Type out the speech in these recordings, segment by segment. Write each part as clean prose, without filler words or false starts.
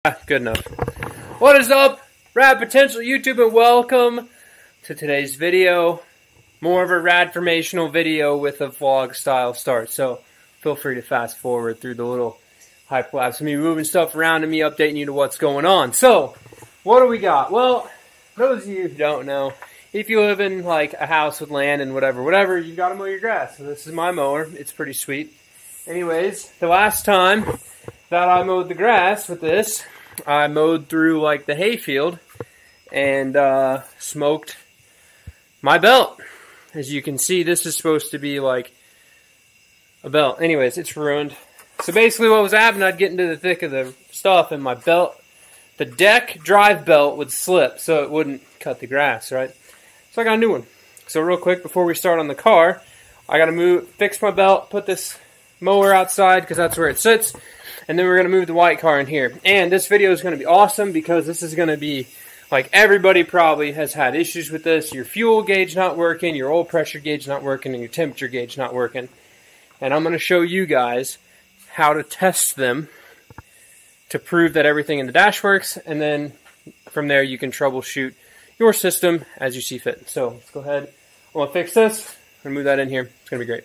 Good enough. What is up, Rad Potential YouTube, and welcome to today's video. More of a radformational video with a vlog style start, so feel free to fast forward through the little hyperlapse of me moving stuff around and me updating you to what's going on. So, what do we got? Well, those of you who don't know, if you live in like a house with land and whatever, you gotta mow your grass. So this is my mower. It's pretty sweet. Anyways, the last time that I mowed the grass with this, I mowed through like the hayfield and smoked my belt. As you can see, this is supposed to be like a belt. Anyways, it's ruined. So basically what was happening, I'd get into the thick of the stuff and my belt, the deck drive belt would slip so it wouldn't cut the grass, right? So I got a new one. So real quick, before we start on the car, I gotta fix my belt, put this mower outside because that's where it sits. And then we're going to move the white car in here. And this video is going to be awesome because this is going to be, like everybody probably has had issues with this. Your fuel gauge not working, your oil pressure gauge not working, and your temperature gauge not working. And I'm going to show you guys how to test them to prove that everything in the dash works. And then from there you can troubleshoot your system as you see fit. So let's go ahead. I'm going to fix this. I'm going to move that in here. It's going to be great.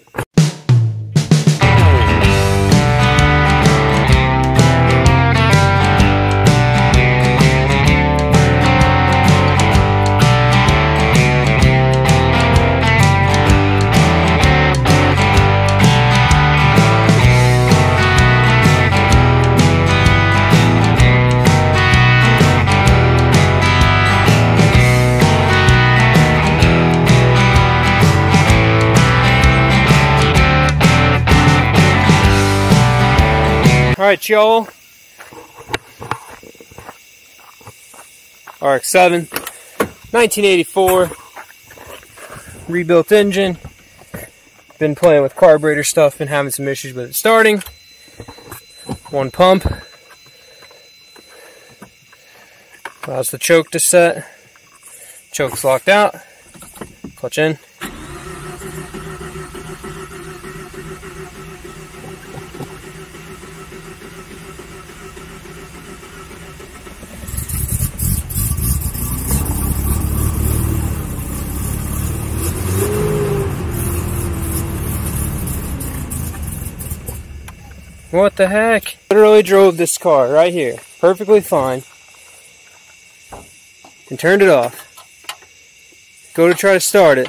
Alright, y'all. RX7, 1984, rebuilt engine. Been playing with carburetor stuff, been having some issues with it starting. One pump. Allows the choke to set. Choke's locked out. Clutch in. What the heck? Literally drove this car right here, perfectly fine, and turned it off. Go to try to start it,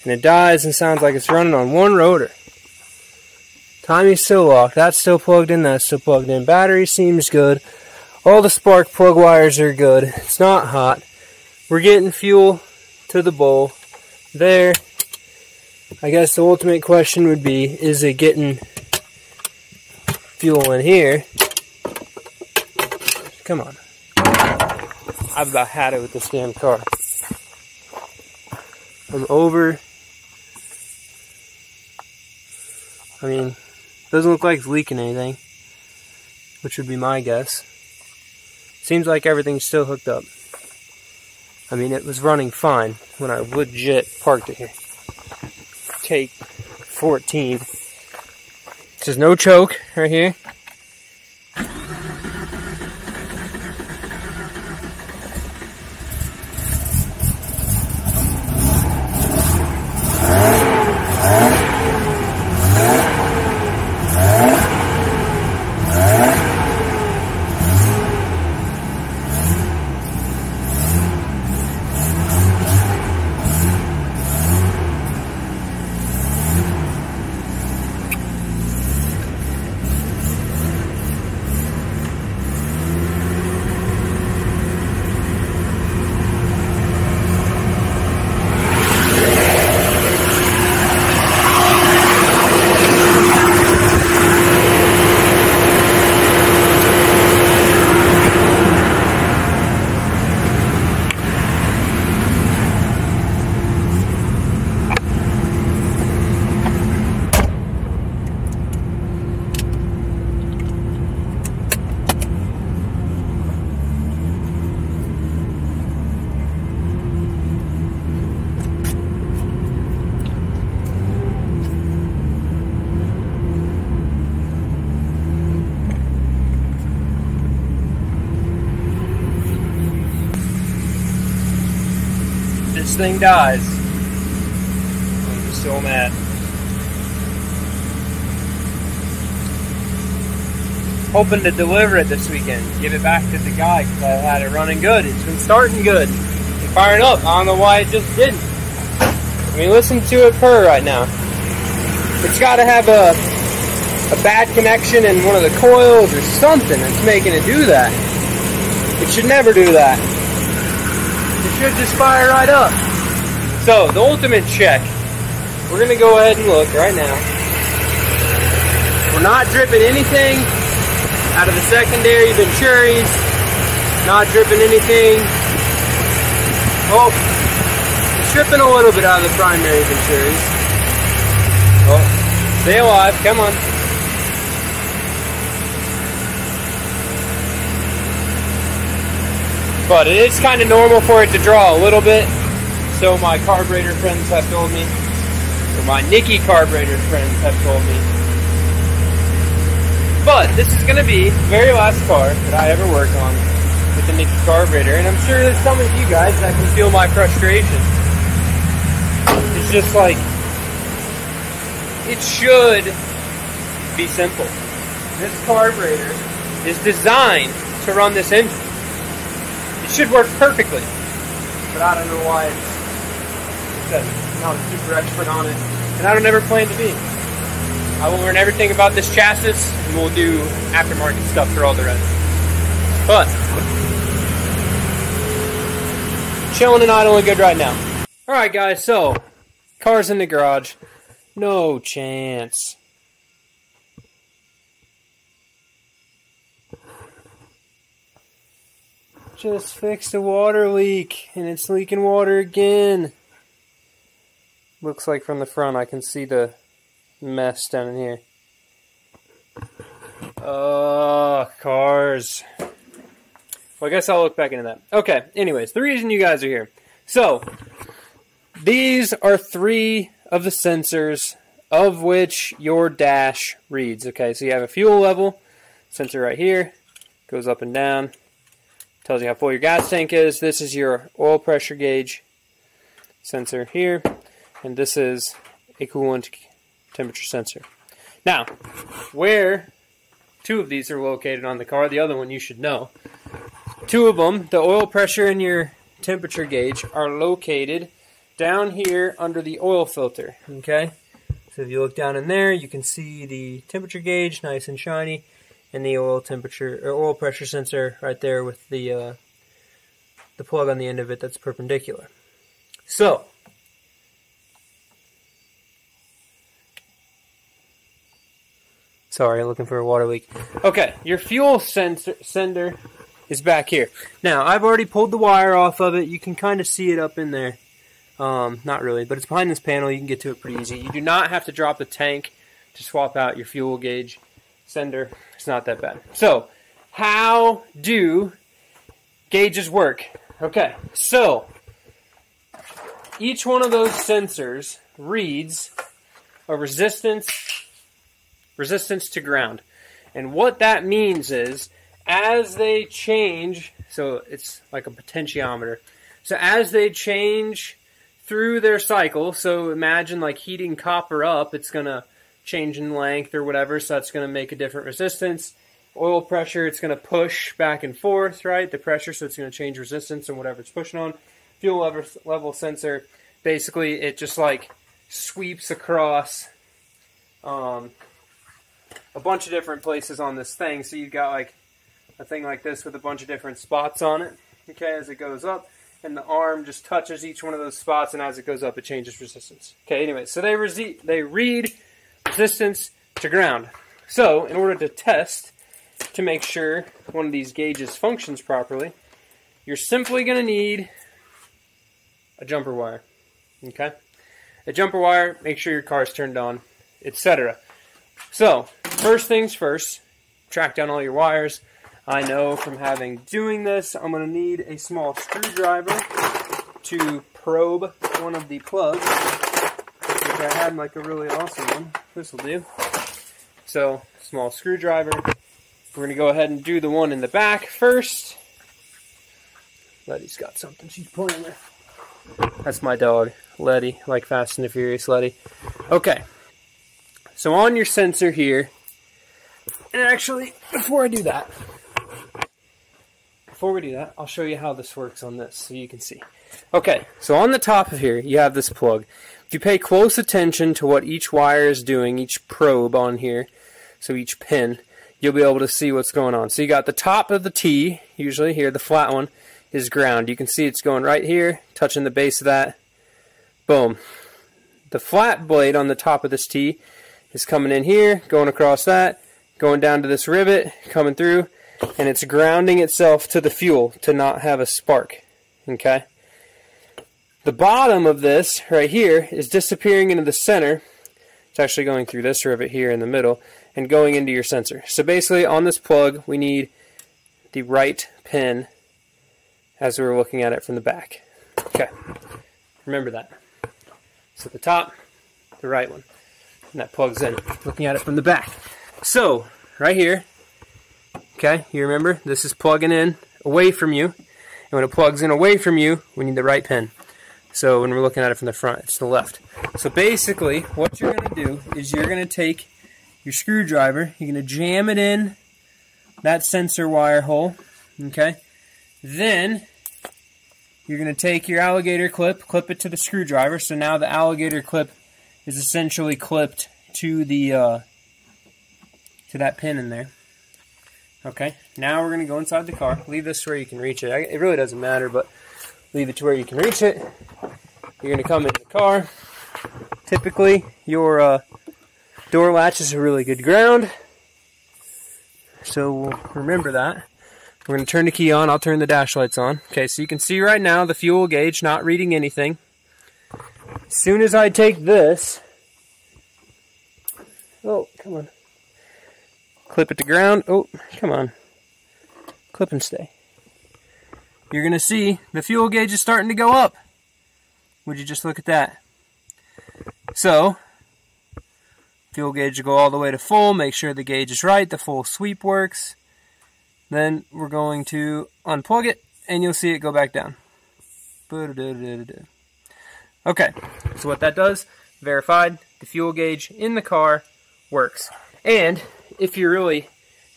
and it dies and sounds like it's running on one rotor. Timing's still locked, that's still plugged in, that's still plugged in. Battery seems good. All the spark plug wires are good. It's not hot. We're getting fuel to the bowl. There. I guess the ultimate question would be, is it getting fuel in here? Come on. I've about had it with this damn car. I'm over. I mean, doesn't look like it's leaking anything, which would be my guess. Seems like everything's still hooked up. I mean, it was running fine when I legit parked it here. Take 14. There's no choke right here. this thing dies. I'm just so mad. Hoping to deliver it this weekend. Give it back to the guy because I had it running good. It's been starting good. And firing up. I don't know why it just didn't. I mean, listen to it purr right now. It's got to have a bad connection in one of the coils or something that's making it do that. It should never do that. It should just fire right up. So, the ultimate check. We're going to go ahead and look right now. We're not dripping anything out of the secondary venturis. Not dripping anything. Oh, it's dripping a little bit out of the primary venturis. Oh, stay alive, come on. But it is kind of normal for it to draw a little bit. So my carburetor friends have told me. Or my Nikki carburetor friends have told me. But this is going to be the very last car that I ever work on with the Nikki carburetor. And I'm sure there's some of you guys that can feel my frustration. It's just like, it should be simple. This carburetor is designed to run this engine. It should work perfectly. But I don't know why I'm not a super expert on it. And I don't ever plan to be. I will learn everything about this chassis, and we'll do aftermarket stuff for all the rest. But, chilling and idling good right now. Alright guys, so, car's in the garage. No chance. Just fixed a water leak, and it's leaking water again. Looks like from the front I can see the mess down in here. Oh, cars. Well, I guess I'll look back into that. Okay, anyways, the reason you guys are here. So, these are 3 of the sensors of which your dash reads. Okay, so you have a fuel level sensor right here. Goes up and down. Tells you how full your gas tank is. This is your oil pressure gauge sensor here. And this is a coolant temperature sensor. Now, where 2 of these are located on the car, the other one you should know. 2 of them, the oil pressure and your temperature gauge, are located down here under the oil filter. Okay? So if you look down in there, you can see the temperature gauge, nice and shiny, and the oil temperature or oil pressure sensor right there with the plug on the end of it that's perpendicular. So, sorry, looking for a water leak. Okay, your fuel sender is back here. Now, I've already pulled the wire off of it. You can kind of see it up in there. Not really, but it's behind this panel. You can get to it pretty easy. You do not have to drop the tank to swap out your fuel gauge sender. It's not that bad. So, how do gauges work? Okay, so each one of those sensors reads a resistance to ground. And what that means is, as they change, so it's like a potentiometer. So as they change through their cycle, so imagine like heating copper up, it's going to change in length or whatever, so that's going to make a different resistance. Oil pressure, it's going to push back and forth, right? The pressure, so it's going to change resistance and whatever it's pushing on. Fuel level sensor, basically it just like sweeps across a bunch of different places on this thing. So you've got like a thing like this with a bunch of different spots on it, okay, as it goes up. And the arm just touches each one of those spots, and as it goes up, it changes resistance. Okay, anyway, so they read resistance to ground. So, in order to test to make sure one of these gauges functions properly, you're simply going to need a jumper wire. Okay? A jumper wire, make sure your car's turned on, etc. So, first things first, track down all your wires. I know from doing this, I'm going to need a small screwdriver to probe one of the plugs, which I had like a really awesome one. This will do. So, small screwdriver. We're going to go ahead and do the one in the back first. Letty's got something she's playing with. That's my dog, Letty, like Fast and the Furious Letty. Okay, so on your sensor here, and actually, before we do that, I'll show you how this works on this so you can see. Okay, so on the top of here, you have this plug. If you pay close attention to what each wire is doing, each probe on here, so each pin, you'll be able to see what's going on. So you got the top of the T, usually here, the flat one, is ground. You can see it's going right here, touching the base of that. Boom. The flat blade on the top of this T is coming in here, going across that, going down to this rivet, coming through, and it's grounding itself to the fuel to not have a spark. Okay? The bottom of this right here is disappearing into the center. It's actually going through this rivet here in the middle and going into your sensor. So basically on this plug we need the right pin as we were looking at it from the back. Okay, remember that. So the top, the right one, and that plugs in, looking at it from the back. So, right here, okay, you remember, this is plugging in away from you, and when it plugs in away from you, we need the right pin. So when we're looking at it from the front, it's the left. So basically, what you're going to do is you're going to take your screwdriver, you're going to jam it in that sensor wire hole, okay? Then you're going to take your alligator clip it to the screwdriver. So now the alligator clip is essentially clipped to the to that pin in there. Okay, now we're going to go inside the car. Leave this where you can reach it. It really doesn't matter, but leave it to where you can reach it. You're going to come into the car. Typically, your door latch is a really good ground. So we'll remember that. We're going to turn the key on. I'll turn the dash lights on. Okay, so you can see right now the fuel gauge not reading anything. As soon as I take this, oh, come on. Clip it to ground. Oh, come on. Clip and stay. You're going to see the fuel gauge is starting to go up. Would you just look at that? So, fuel gauge will go all the way to full. Make sure the gauge is right. The full sweep works. Then we're going to unplug it, and you'll see it go back down. Okay, so what that does, verified, the fuel gauge in the car works. And if you're really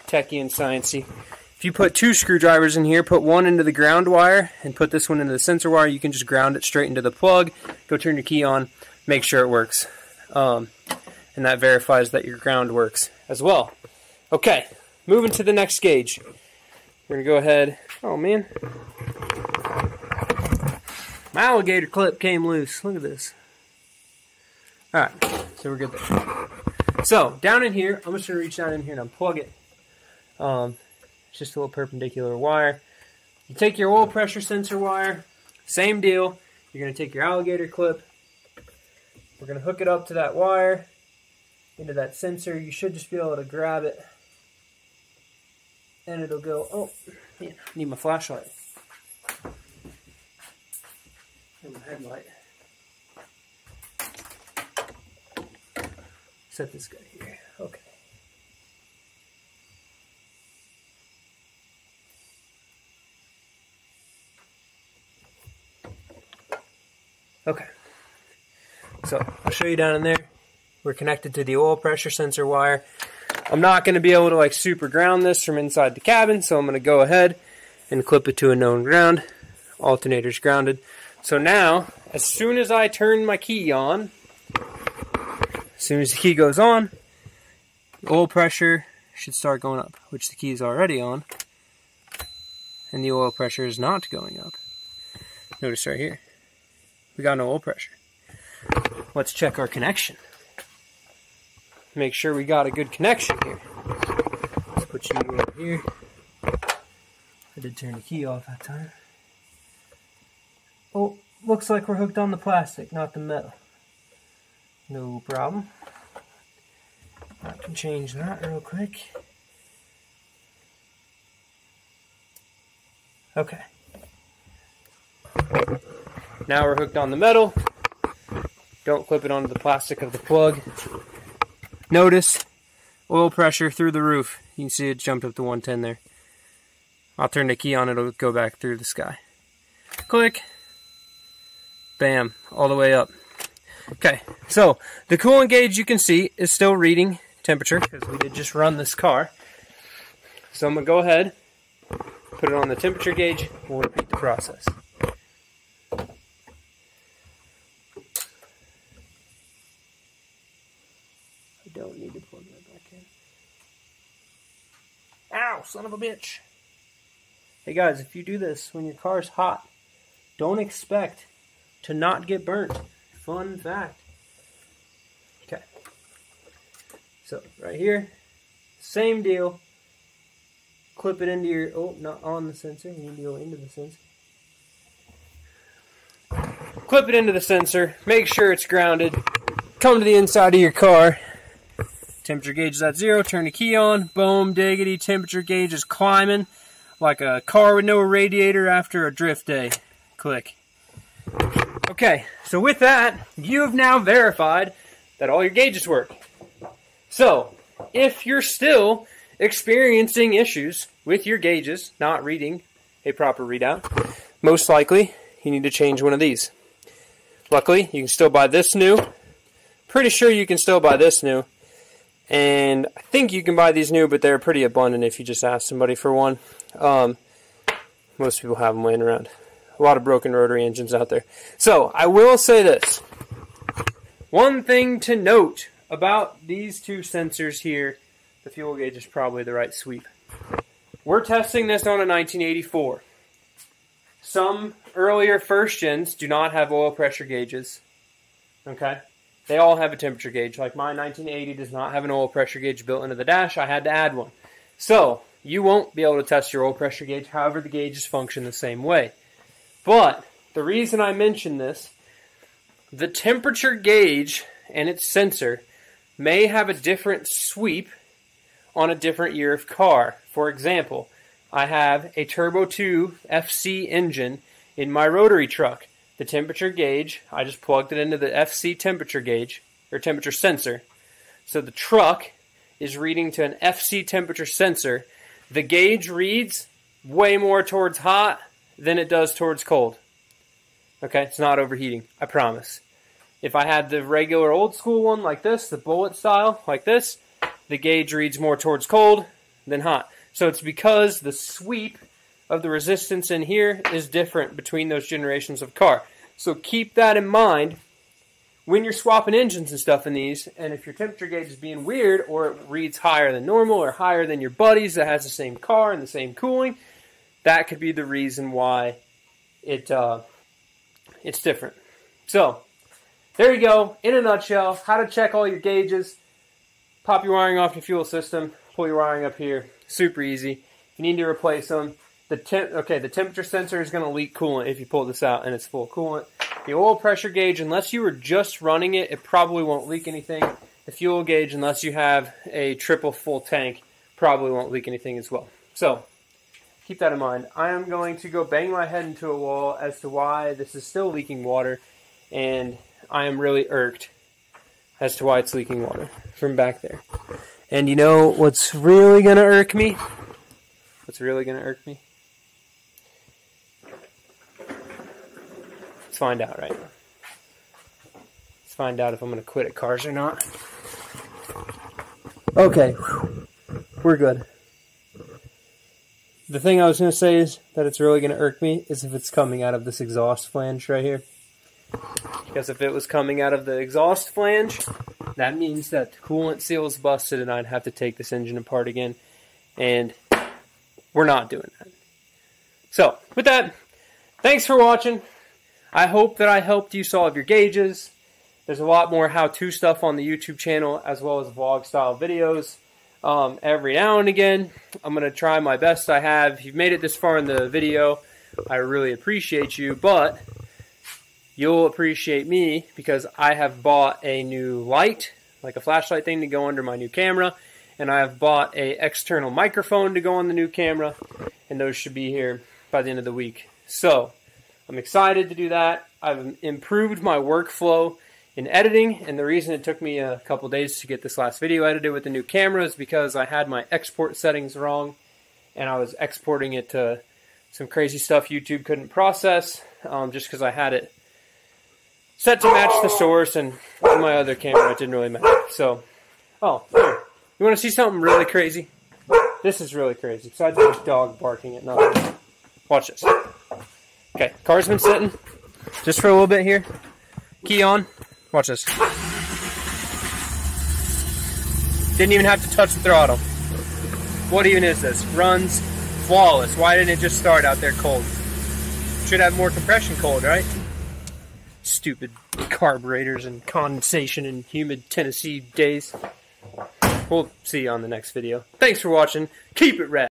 techie and sciencey, if you put two screwdrivers in here, put one into the ground wire and put this one into the sensor wire, you can just ground it straight into the plug, go turn your key on, make sure it works. And that verifies that your ground works as well. Okay, moving to the next gauge. We're going to go ahead. Oh, man. My alligator clip came loose. Look at this. Alright, so we're good there. So, down in here, I'm just going to reach down in here and unplug it. It's just a little perpendicular wire. You take your oil pressure sensor wire, same deal. You're going to take your alligator clip. We're going to hook it up to that wire, into that sensor. You should just be able to grab it. And it'll go, oh, man, I need my flashlight. And my headlight. Set this guy here. Okay. Okay. So, I'll show you down in there. We're connected to the oil pressure sensor wire. I'm not going to be able to like super ground this from inside the cabin, so I'm going to go ahead and clip it to a known ground. Alternator's grounded. So now, as soon as I turn my key on, as soon as the key goes on, the oil pressure should start going up, which the key is already on, and the oil pressure is not going up. Notice right here, we got no oil pressure. Let's check our connection. Make sure we got a good connection here. Let's put you over here. I did turn the key off that time. Oh, looks like we're hooked on the plastic, not the metal. No problem. I can change that real quick. Okay. Now we're hooked on the metal. Don't clip it onto the plastic of the plug. Notice oil pressure through the roof. You can see it jumped up to 110 there. I'll turn the key on, it'll go back through the sky. Click. Bam, all the way up. Okay, so the coolant gauge you can see is still reading temperature because we did just run this car. So I'm going to go ahead, put it on the temperature gauge, we'll repeat the process. I don't need to plug that back in. Ow, son of a bitch. Hey guys, if you do this when your car's hot, don't expect to not get burnt. Fun fact. Okay. So, right here, same deal. Clip it into your, oh, not on the sensor. You need to go into the sensor. Clip it into the sensor. Make sure it's grounded. Come to the inside of your car. Temperature gauge is at 0. Turn the key on. Boom, diggity. Temperature gauge is climbing like a car with no radiator after a drift day. Click. Okay, so with that, you have now verified that all your gauges work. So, if you're still experiencing issues with your gauges not reading a proper readout, most likely you need to change one of these. Luckily, you can still buy this new. Pretty sure you can still buy this new. And I think you can buy these new, but they're pretty abundant if you just ask somebody for one. Most people have them laying around. A lot of broken rotary engines out there. So, I will say this. One thing to note about these two sensors here, the fuel gauge is probably the right sweep. We're testing this on a 1984. Some earlier first gens do not have oil pressure gauges. Okay? They all have a temperature gauge. Like my 1980 does not have an oil pressure gauge built into the dash. I had to add one. So, you won't be able to test your oil pressure gauge. However, the gauges function the same way. But the reason I mention this, the temperature gauge and its sensor may have a different sweep on a different year of car. For example, I have a Turbo 2 FC engine in my rotary truck. The temperature gauge, I just plugged it into the FC temperature gauge, or temperature sensor. So the truck is reading to an FC temperature sensor. The gauge reads way more towards hot than it does towards cold. Okay, it's not overheating, I promise. If I had the regular old school one like this, the bullet style like this, the gauge reads more towards cold than hot. So it's because the sweep of the resistance in here is different between those generations of car. So keep that in mind when you're swapping engines and stuff in these, and if your temperature gauge is being weird or it reads higher than normal or higher than your buddies that has the same car and the same cooling, that could be the reason why it's different. So, there you go, in a nutshell, how to check all your gauges. Pop your wiring off your fuel system, pull your wiring up here, super easy. If you need to replace them, the temperature sensor is going to leak coolant if you pull this out and it's full of coolant. The oil pressure gauge, unless you were just running it, it probably won't leak anything. The fuel gauge, unless you have a triple full tank, probably won't leak anything as well. So, keep that in mind. I am going to go bang my head into a wall as to why this is still leaking water, and I am really irked as to why it's leaking water from back there. And you know what's really going to irk me? What's really going to irk me? Let's find out right now. Let's find out if I'm going to quit at cars or not. Okay, we're good. The thing I was going to say is that it's really going to irk me is if it's coming out of this exhaust flange right here. Because if it was coming out of the exhaust flange, that means that the coolant seal is busted and I'd have to take this engine apart again. And we're not doing that. So, with that, thanks for watching. I hope that I helped you solve your gauges. There's a lot more how-to stuff on the YouTube channel as well as vlog-style videos. Every now and again, I'm going to try my best I have. If you've made it this far in the video, I really appreciate you, but you'll appreciate me because I have bought a new light, like a flashlight thing to go under my new camera, and I have bought a external microphone to go on the new camera, and those should be here by the end of the week. So, I'm excited to do that. I've improved my workflow in editing, and the reason it took me a couple days to get this last video edited with the new camera is because I had my export settings wrong, and I was exporting it to some crazy stuff YouTube couldn't process, just because I had it set to match the source, and on my other camera it didn't really matter. So, oh, here. You want to see something really crazy? This is really crazy. Besides the dog barking at nothing. Watch this. Okay, car's been sitting just for a little bit here. Key on. Watch this. Didn't even have to touch the throttle. What even is this? Runs flawless. Why didn't it just start out there cold? Should have more compression cold, right? Stupid carburetors and condensation in humid Tennessee days. We'll see you on the next video. Thanks for watching. Keep it rad.